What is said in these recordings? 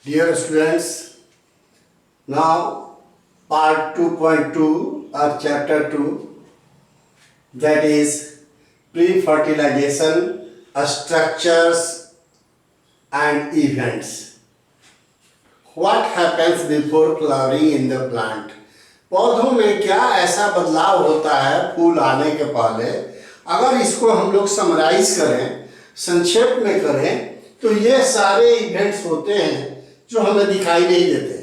Dear students, now part 2.2 of chapter 2, that is pre-fertilization structures and events. What happens before flowering in the plant? पौधों में क्या ऐसा बदलाव होता है फूल आने के पहले? अगर इसको हम लोग समराइज करें, संक्षेप में करें, तो ये सारे इवेंट्स होते हैं जो हमें दिखाई नहीं देते।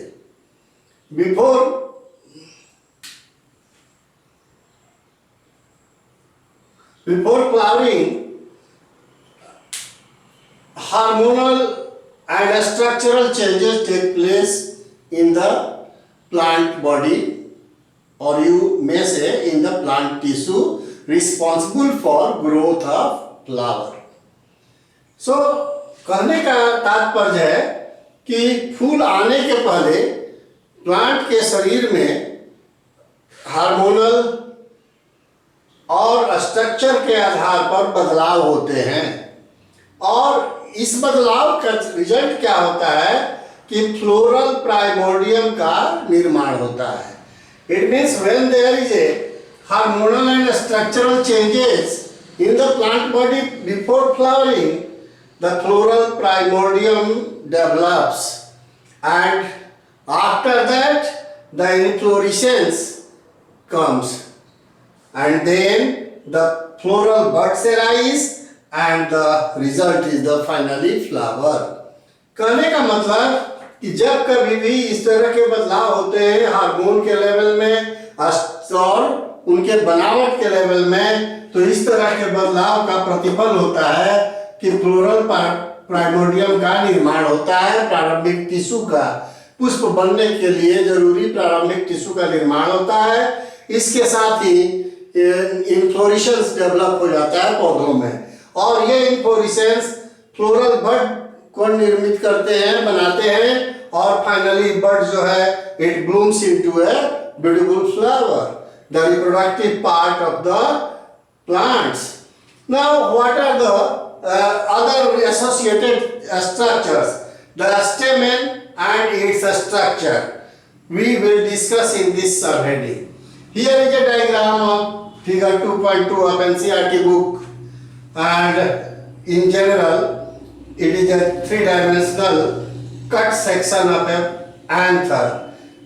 Before flowering, hormonal and structural changes take place in the plant body, or you may say in the plant tissue, responsible for growth of flower. So, कहने का तात्पर्य है कि फूल आने के पहले प्लांट के शरीर में हार्मोनल और स्ट्रक्चर के आधार पर बदलाव होते हैं, और इस बदलाव का रिजल्ट क्या होता है कि फ्लोरल प्राइमोर्डियम का निर्माण होता है। It means when there is a hormonal and structural changes in the plant body before flowering, the floral primordium develops, and after that the inflorescence comes, and then the floral buds arise and the result is the finally flower. कहने का मतलब कि जब कभी भी इस तरह के बदलाव होते हैं हार्मोन के लेवल में और उनके बनावट के लेवल में, तो इस तरह के बदलाव का प्रतिफल होता है कि फ्लोरल प्राइमोर्डियम का निर्माण होता है, प्रारंभिक टिश्यू का पुष्प बनने के लिए जरूरी प्रारंभिक टिश्यू का निर्माण होता है। इसके साथ ही इन्फ्लोरेसेंस डेवलप हो जाता है पौधों में, और ये इन्फ्लोरेसेंस फ्लोरल बड को निर्मित करते हैं, बनाते हैं, और फाइनली बड जो है it blooms into a beautiful flower, the reproductive part of the plants. Now what are the other associated structures, the stamen and its structure, we will discuss in this subheading. Here is a diagram of figure 2.2 of NCERT book, and in general it is a three-dimensional cut section of an anther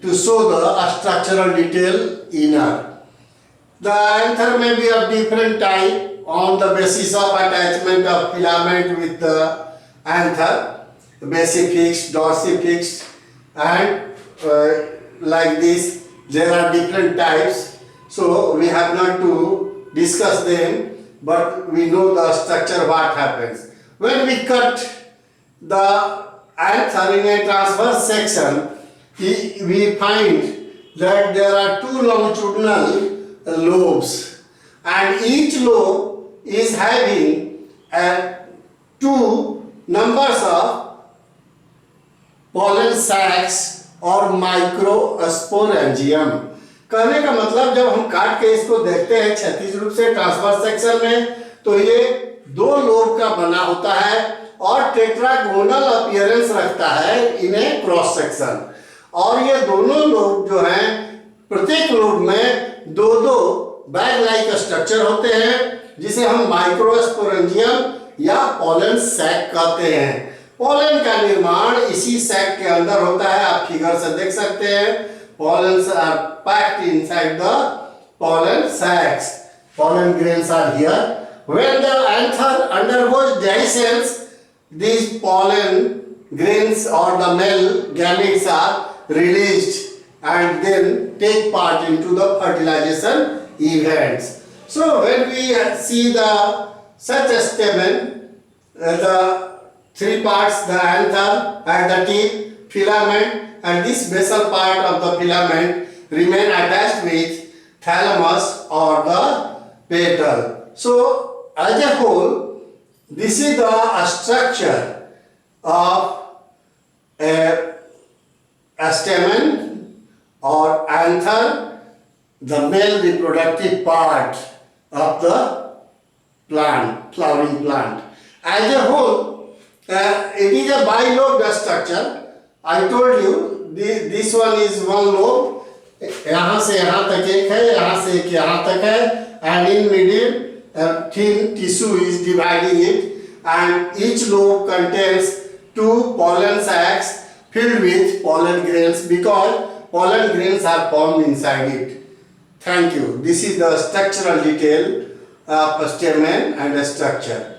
to show the structural detail inner. The anther may be of different type on the basis of attachment of filament with the anther, basifixed, dorsifixed, and like this. There are different types, so we have not to discuss them, but we know the structure, what happens. When we cut the anther in a transverse section, we find that there are two longitudinal lobes, and each lobe is having two numbers of pollen sacs और microsporangium. कहने का मतलब जब हम काट के इसको देखते हैं क्षैतिज रूप से ट्रांसवर्स सेक्शन में, तो ये दो लोब का बना होता है और टेट्रागोनल अपीयरेंस रखता है इन ए क्रॉस सेक्शन, और ये दोनों लोब जो हैं प्रत्येक लोब में दो दो बैग लाइक स्ट्रक्चर होते हैं, जिसे हम माइक्रोस्पोरेंजियम या पोलन सैक कहते हैं। पोलन का निर्माण इसी सैक के अंदर होता है, आप फिगर से देख सकते हैं। Pollens are packed inside the pollen sacs, pollen grains are here. When the anther undergoes dehiscence, these pollen grains or the male gametes are released and then take part into the fertilization events. So when we see the such a stamen, the three parts, the anther and the tip, filament, and this basal part of the filament remain attached with thalamus or the petal. So as a whole, this is the structure of a stamen or anther, the male reproductive part of the plant, flowering plant. As a whole, it is a bilobed structure I told you this one is one lobe. यहाँ से यहाँ तक एक है, यहाँ से एक यहाँ तक है, and in middle thin tissue is dividing it, and each lobe contains 2 pollen sacs filled with pollen grains because pollen grains are formed inside it. Thank you. This is the structural detail of stamen and structure.